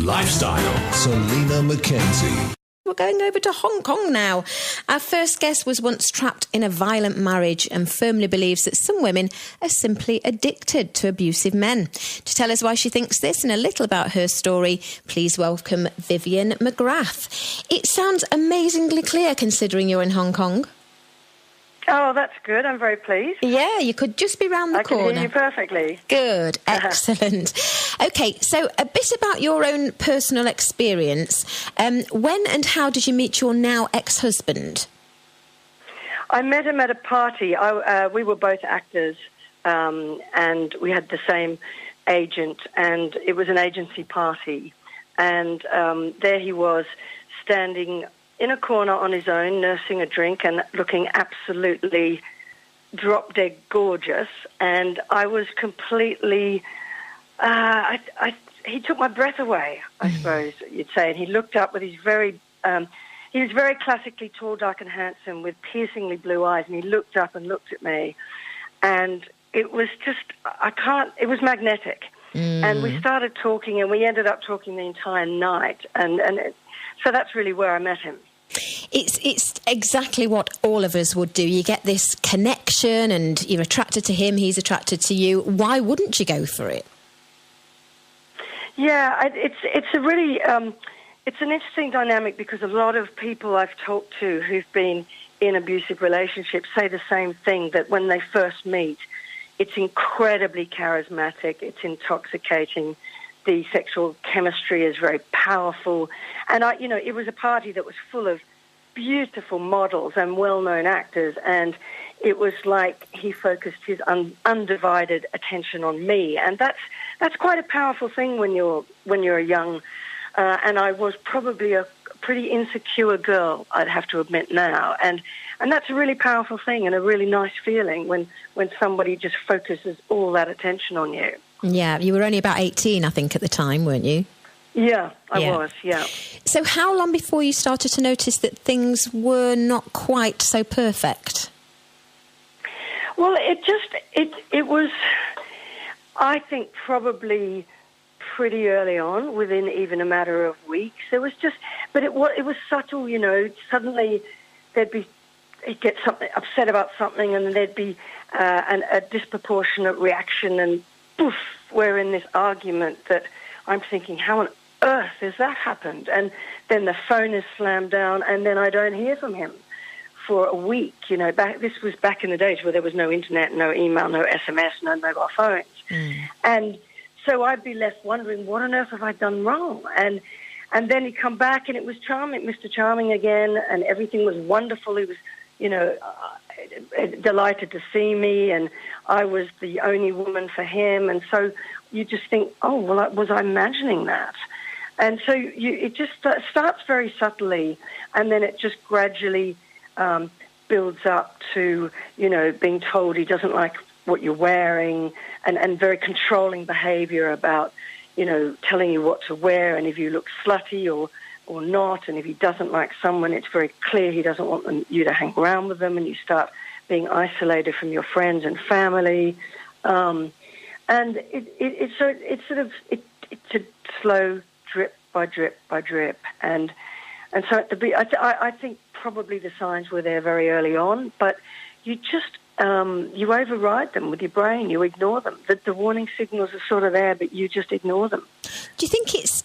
Lifestyle. Selina MacKenzie. We're going over to Hong Kong now. Our first guest was once trapped in a violent marriage and firmly believes that some women are simply addicted to abusive men. To tell us why she thinks this and a little about her story, please welcome Vivian McGrath. It sounds amazingly clear considering you're in Hong Kong. Oh, that's good. I'm very pleased. Yeah, you could just be round the corner. I can hear you perfectly. Good, excellent. Okay, so a bit about your own personal experience. When and how did you meet your now ex-husband? I met him at a party. We were both actors, and we had the same agent, and it was an agency party. And there he was, standing in a corner on his own, nursing a drink and looking absolutely drop-dead gorgeous. And I was completely... he took my breath away, I suppose you'd say. And he looked up with his very... he was very classically tall, dark and handsome with piercingly blue eyes. And he looked up and looked at me. And it was just... It was magnetic. And we started talking, and we ended up talking the entire night. So that's really where I met him. It's exactly what all of us would do. You get this connection and you're attracted to him, he's attracted to you. Why wouldn't you go for it? Yeah, it's a really... it's an interesting dynamic because a lot of people I've talked to who've been in abusive relationships say the same thing, that when they first meet, it's incredibly charismatic, it's intoxicating, the sexual chemistry is very powerful. And, it was a party that was full of beautiful models and well-known actors, and it was like he focused his undivided attention on me. And that's quite a powerful thing when you're young. And I was probably a pretty insecure girl, I'd have to admit now. And that's a really powerful thing and a really nice feeling when somebody just focuses all that attention on you. Yeah, you were only about 18, I think, at the time, weren't you? Yeah, I was, yeah. So how long before you started to notice that things were not quite so perfect? Well, it was, I think, probably pretty early on, within even a matter of weeks. It was just, but it was subtle, suddenly he'd get upset about something and there'd be a disproportionate reaction and poof, we're in this argument that I'm thinking, how on earth has that happened? And then the phone is slammed down and then I don't hear from him for a week. This was back in the days where there was no internet, no email, no SMS, no mobile phones. And so I'd be left wondering, what on earth have I done wrong? And then he'd come back and it was charming, Mr. Charming again, and everything was wonderful. He was, delighted to see me, and I was the only woman for him. And so you just think, oh, well, was I imagining that? And so it just starts very subtly, and then it just gradually builds up to, being told he doesn't like what you're wearing, and very controlling behavior about, telling you what to wear, and if you look slutty or not, and if he doesn't like someone, it's very clear he doesn't want you to hang around with them, and you start being isolated from your friends and family. And it's a slow drip by drip by drip, and so I think probably the signs were there very early on, but you just you override them with your brain. You ignore them. The warning signals are sort of there, but you just ignore them. Do you think it's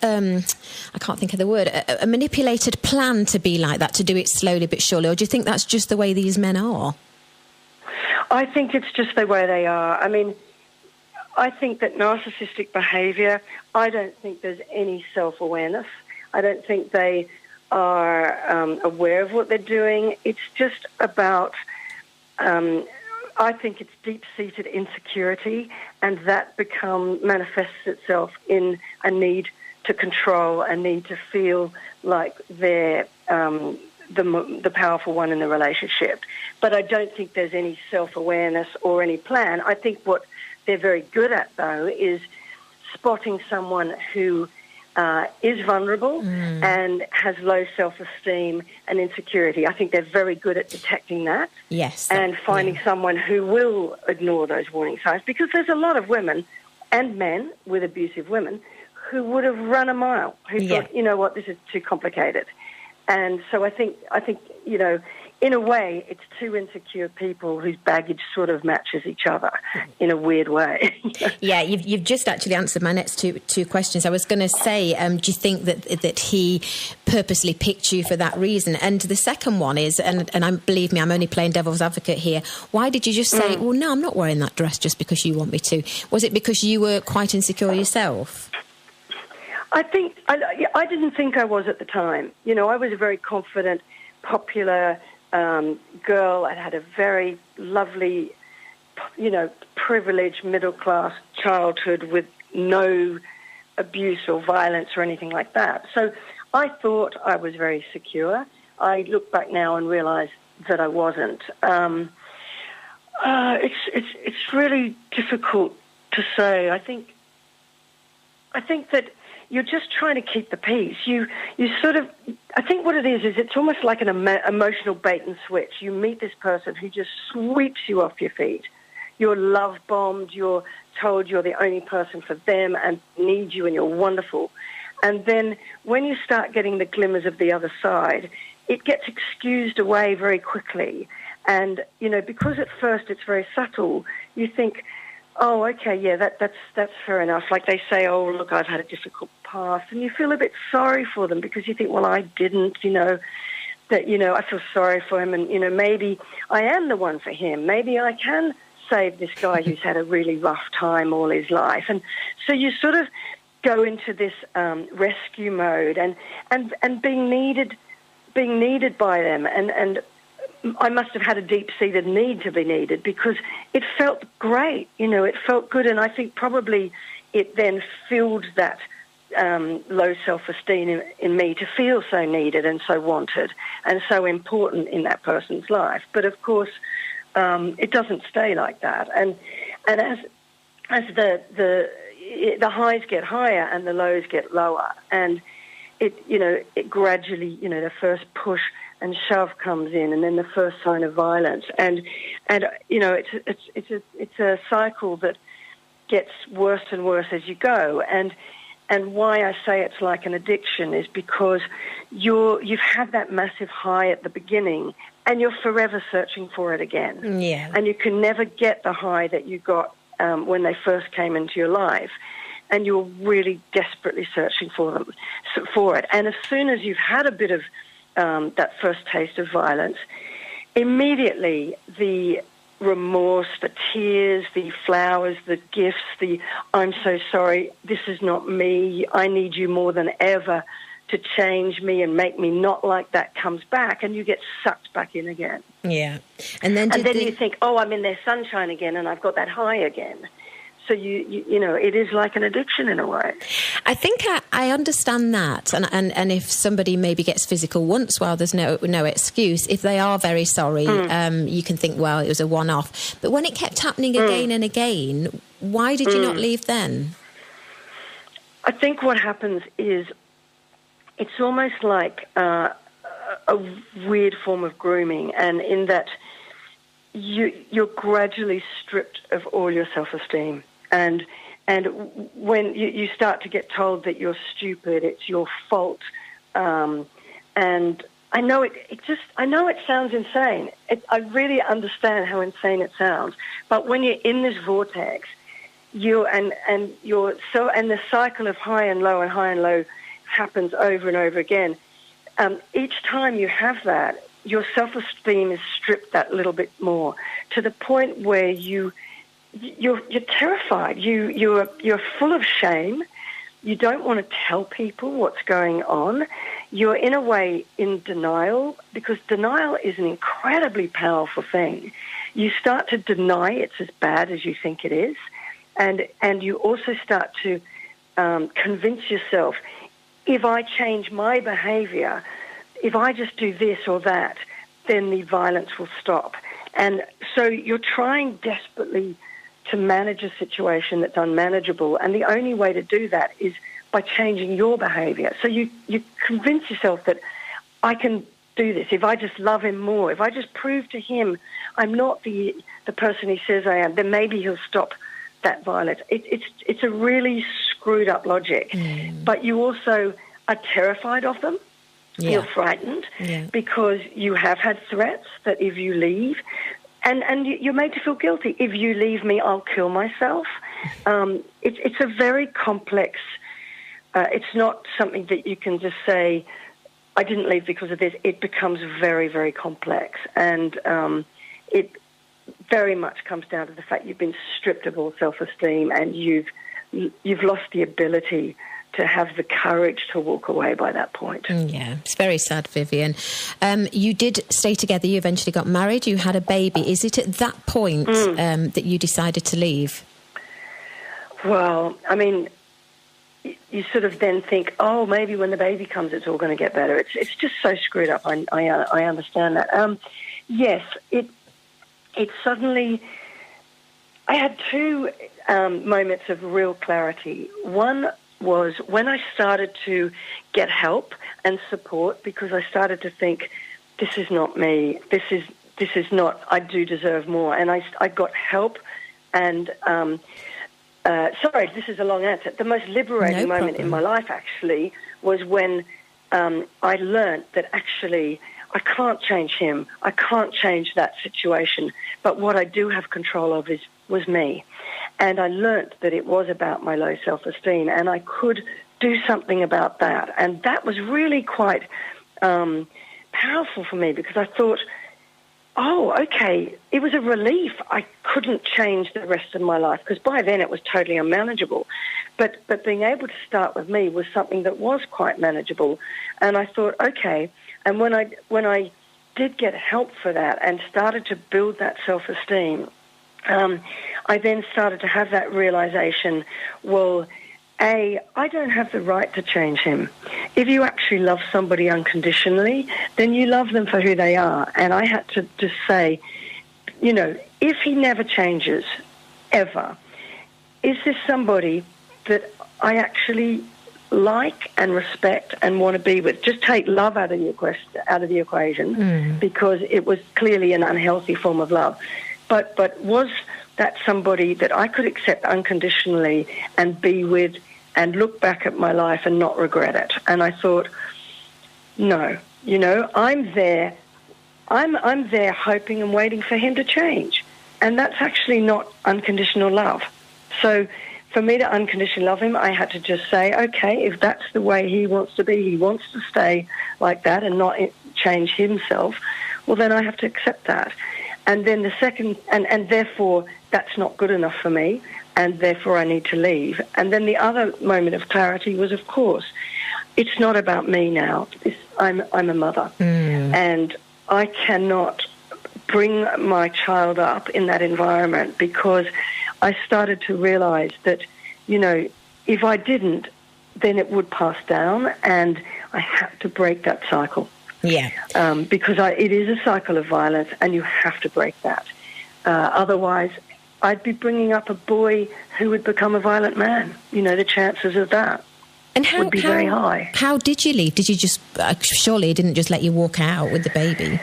I can't think of the word, a manipulated plan to be like that, to do it slowly but surely, or do you think that's just the way these men are? I think it's just the way they are. I mean, I think that narcissistic behavior, I don't think there's any self-awareness. I don't think they are aware of what they're doing. It's just about... I think it's deep-seated insecurity, and that manifests itself in a need to control, a need to feel like they're the powerful one in the relationship. But I don't think there's any self-awareness or any plan. I think what they're very good at, though, is spotting someone who is vulnerable and has low self-esteem and insecurity. I think they're very good at detecting that. Yes. And finding someone who will ignore those warning signs, because there's a lot of women and men with abusive women who would have run a mile, who thought, you know what, this is too complicated. And so I think, you know, in a way, it's two insecure people whose baggage sort of matches each other in a weird way. Yeah, you've just actually answered my next two questions. I was going to say, do you think that he purposely picked you for that reason? And the second one is, and believe me, I'm only playing devil's advocate here, why did you just say, well, no, I'm not wearing that dress just because you want me to? Was it because you were quite insecure yourself? I think, I didn't think I was at the time. You know, I was a very confident, popular girl. I had a very lovely, you know, privileged middle-class childhood with no abuse or violence or anything like that. So I thought I was very secure. I look back now and realize that I wasn't. It's really difficult to say. I think that you're just trying to keep the peace. You sort of, I think what it is it's almost like an emotional bait and switch. You meet this person who just sweeps you off your feet. You're love bombed. You're told you're the only person for them and need you and you're wonderful. And then when you start getting the glimmers of the other side, it gets excused away very quickly. And, you know, because at first it's very subtle, you think, oh, okay, yeah, that's fair enough. Like they say, oh, look, I've had a difficult past. And you feel a bit sorry for them because you think, well, I didn't, you know, that, you know, I feel sorry for him. And, you know, maybe I am the one for him. Maybe I can save this guy who's had a really rough time all his life. And so you sort of go into this rescue mode and being needed by them. And I must have had a deep-seated need to be needed because it felt great, you know, it felt good. And I think probably it then filled that low self-esteem in me to feel so needed and so wanted and so important in that person's life. But, of course, it doesn't stay like that. And as the highs get higher and the lows get lower, and it gradually, you know, the first push and shove comes in, and then the first sign of violence, and you know, it's a cycle that gets worse and worse as you go. And why I say it's like an addiction is because you've had that massive high at the beginning, and you're forever searching for it again. Yeah. And you can never get the high that you got when they first came into your life, and you're really desperately searching for it. And as soon as you've had a bit of that first taste of violence, immediately the remorse, the tears, the flowers, the gifts, the I'm so sorry, this is not me, I need you more than ever to change me and make me not like that comes back, and you get sucked back in again. Yeah. And then you think, oh, I'm in their sunshine again and I've got that high again. So, you know, it is like an addiction in a way. I think I understand that. And if somebody maybe gets physical once, well, there's no excuse. If they are very sorry, you can think, well, it was a one-off. But when it kept happening again and again, why did you not leave then? I think what happens is it's almost like a weird form of grooming, and in that you're gradually stripped of all your self-esteem. And when you start to get told that you're stupid, it's your fault, and I know it sounds insane. I really understand how insane it sounds. But when you're in this vortex, the cycle of high and low and high and low happens over and over again. Each time you have that, your self-esteem is stripped that little bit more, to the point where you're terrified. You're full of shame. You don't want to tell people what's going on. You're in a way in denial, because denial is an incredibly powerful thing. You start to deny it's as bad as you think it is, and you also start to convince yourself, if I change my behavior, if I just do this or that, then the violence will stop. And so you're trying desperately to manage a situation that's unmanageable, and the only way to do that is by changing your behavior. So you convince yourself that I can do this. If I just love him more, if I just prove to him I'm not the person he says I am, then maybe he'll stop that violence. It's a really screwed up logic. But you also are terrified of them. Yeah. You're frightened because you have had threats that if you leave, and you're made to feel guilty. If you leave me, I'll kill myself. It's a very complex. It's not something that you can just say, I didn't leave because of this. It becomes very, very complex, and it very much comes down to the fact you've been stripped of all self-esteem, and you've lost the ability to have the courage to walk away by that point. Yeah, it's very sad, Vivian. You did stay together. You eventually got married. You had a baby. Is it at that point that you decided to leave? Well, I mean, you sort of then think, oh, maybe when the baby comes, it's all going to get better. It's just so screwed up. I understand that. Yes, it suddenly. I had two moments of real clarity. One was when I started to get help and support, because I started to think, this is not me. This is not. I do deserve more. And I got help. And sorry, this is a long answer. The most liberating moment in my life actually was when I learned that actually I can't change him. I can't change that situation. But what I do have control of was me. And I learnt that it was about my low self-esteem, and I could do something about that. And that was really quite powerful for me, because I thought, oh, okay, it was a relief. I couldn't change the rest of my life, because by then it was totally unmanageable. But being able to start with me was something that was quite manageable. And I thought, okay. And when I did get help for that and started to build that self-esteem, I then started to have that realization, well, I don't have the right to change him. If you actually love somebody unconditionally, then you love them for who they are. And I had to just say, if he never changes, ever, is this somebody that I actually like and respect and want to be with? Just take love out of the equation, because it was clearly an unhealthy form of love. But was that somebody that I could accept unconditionally and be with and look back at my life and not regret it? And I thought, no, I'm there. I'm there hoping and waiting for him to change. And that's actually not unconditional love. So for me to unconditionally love him, I had to just say, okay, if that's the way he wants to be, he wants to stay like that and not change himself, well, then I have to accept that. And then the second, and therefore that's not good enough for me, and therefore I need to leave. And then the other moment of clarity was, of course, it's not about me now. I'm a mother, and I cannot bring my child up in that environment, because I started to realize that, if I didn't, then it would pass down, and I had to break that cycle. Yeah. Because it is a cycle of violence, and you have to break that. Otherwise, I'd be bringing up a boy who would become a violent man. The chances of that would be very high. How did you leave? Did you just, surely it didn't just let you walk out with the baby?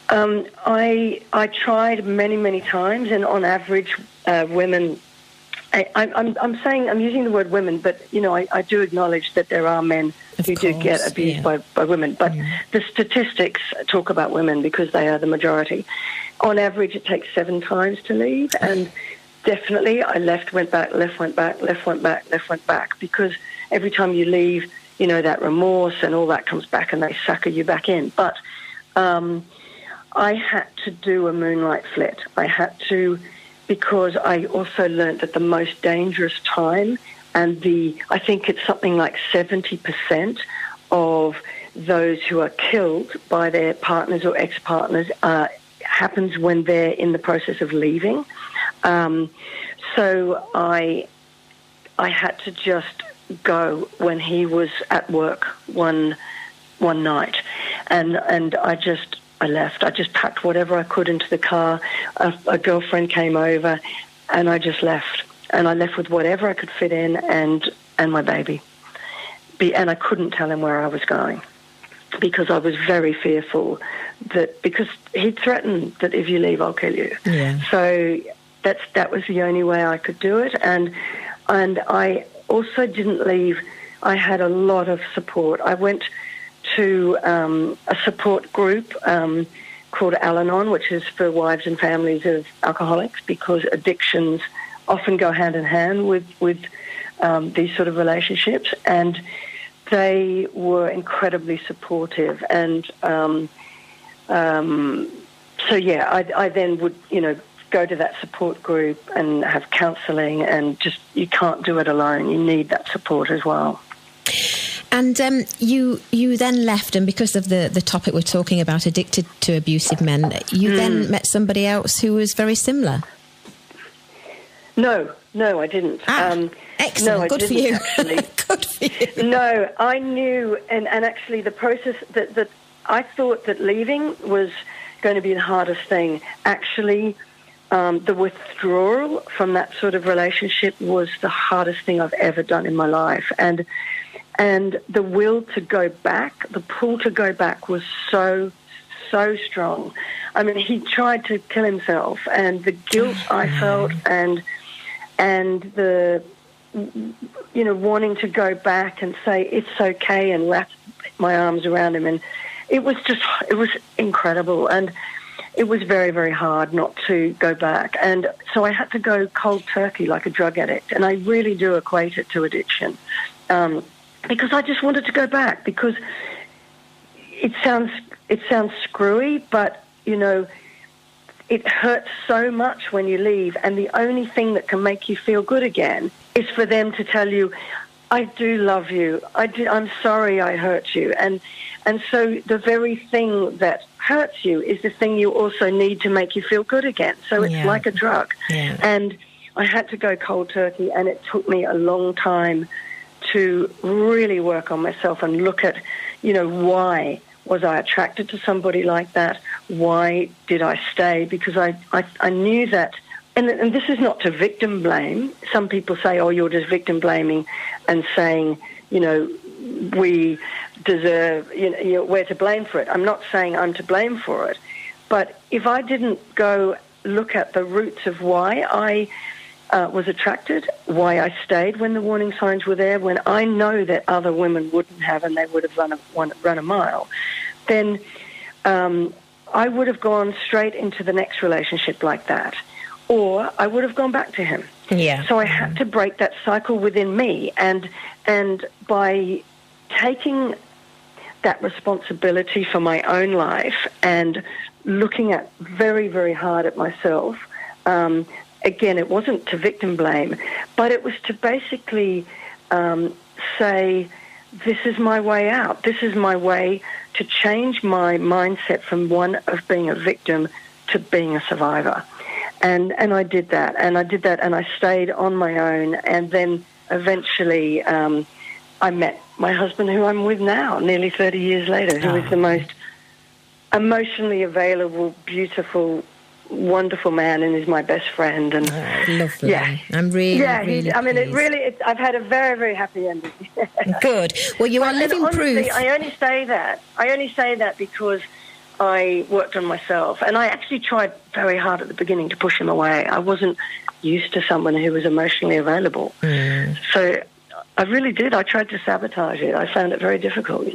I tried many, many times, and on average, women... I'm using the word women, but, I do acknowledge that there are men who do get abused by women. But the statistics talk about women because they are the majority. On average, it takes 7 times to leave. And definitely I left, went back, left, went back, left, went back, left, went back. Because every time you leave, that remorse and all that comes back and they sucker you back in. But I had to do a moonlight flit. I had to... because I also learnt that the most dangerous time, and I think it's something like 70% of those who are killed by their partners or ex-partners happens when they're in the process of leaving. So I had to just go when he was at work one night, and I left. I just packed whatever I could into the car. A girlfriend came over, and I just left. And I left with whatever I could fit in and my baby. And I couldn't tell him where I was going, because I was very fearful because he'd threatened that if you leave, I'll kill you. Yeah. So that was the only way I could do it. And I also didn't leave. I had a lot of support. I went to a support group called Al-Anon, which is for wives and families of alcoholics, because addictions often go hand in hand with these sort of relationships. And they were incredibly supportive. And I then would, go to that support group and have counselling, and just, you can't do it alone. You need that support as well. And you then left, and because of the topic we're talking about, addicted to abusive men, you then met somebody else who was very similar. No, I didn't. Excellent. No, Good for you. Good for you. No, I knew, and actually the process that I thought that leaving was going to be the hardest thing. Actually, the withdrawal from that sort of relationship was the hardest thing I've ever done in my life. And the will to go back, the pull to go back was so strong. I mean, he tried to kill himself, and the guilt I felt, and the, wanting to go back and say it's okay and wrap my arms around him. And it was incredible. And it was very, very hard not to go back. And so I had to go cold turkey like a drug addict. And I really do equate it to addiction. Because I just wanted to go back, because it sounds screwy, but, it hurts so much when you leave. And the only thing that can make you feel good again is for them to tell you, I do love you. I'm sorry I hurt you. And so the very thing that hurts you is the thing you also need to make you feel good again. So it's like a drug. Yeah. And I had to go cold turkey, and it took me a long time to really work on myself and look at, why was I attracted to somebody like that? Why did I stay? Because I knew that, and this is not to victim blame. Some people say, oh, you're just victim blaming and saying, we deserve, we're to blame for it. I'm not saying I'm to blame for it. But if I didn't go look at the roots of why I was attracted, why I stayed when the warning signs were there, when I know that other women wouldn't have, and they would have run a mile, then I would have gone straight into the next relationship like that, or I would have gone back to him. Yeah. So I had to break that cycle within me, and by taking that responsibility for my own life and looking at very, very hard at myself. Again, it wasn't to victim blame, but it was to basically say, this is my way out. This is my way to change my mindset from one of being a victim to being a survivor. And I did that, and I stayed on my own, and then eventually I met my husband, who I'm with now, nearly 30 years later, who is the most emotionally available, beautiful, wonderful man, and is my best friend. And lovely. Yeah, I'm really, really pleased. I've had a very, very happy ending. Good. Well, you are living honestly, proof. I only say that because I worked on myself, and I actually tried very hard at the beginning to push him away. I wasn't used to someone who was emotionally available. So I really did. I tried to sabotage it. I found it very difficult,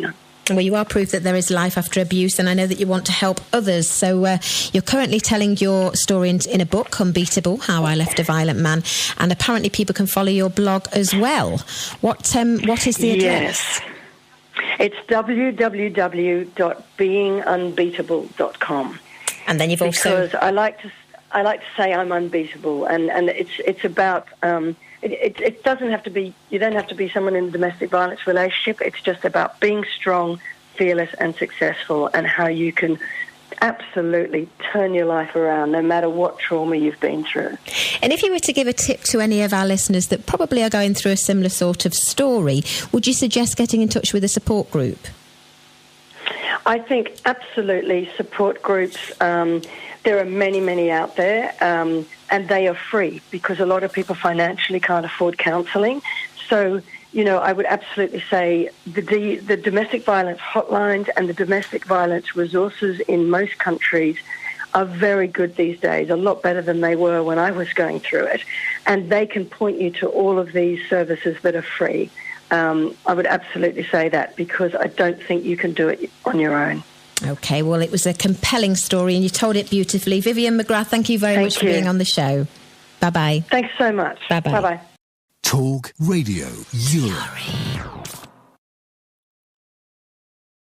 Well, you are proof that there is life after abuse, and I know that you want to help others. So you're currently telling your story in a book, Unbeatable, How I Left a Violent Man, and apparently people can follow your blog as well. What is the address? Yes. It's www.beingunbeatable.com. And then you've also... Because I like to say I'm unbeatable, and it's about... It doesn't have to be, you don't have to be someone in a domestic violence relationship. It's just about being strong, fearless, and successful, and how you can absolutely turn your life around no matter what trauma you've been through. And if you were to give a tip to any of our listeners that probably are going through a similar sort of story, would you suggest getting in touch with a support group? I think absolutely support groups. There are many, many out there, and they are free because a lot of people financially can't afford counselling. So, I would absolutely say the domestic violence hotlines and the domestic violence resources in most countries are very good these days, a lot better than they were when I was going through it. and they can point you to all of these services that are free. I would absolutely say that, because I don't think you can do it on your own. Okay, well, it was a compelling story and you told it beautifully. Vivian McGrath, thank you very much for being on the show. Bye-bye. Thanks so much. Bye-bye. Bye-bye. Talk Radio Europe.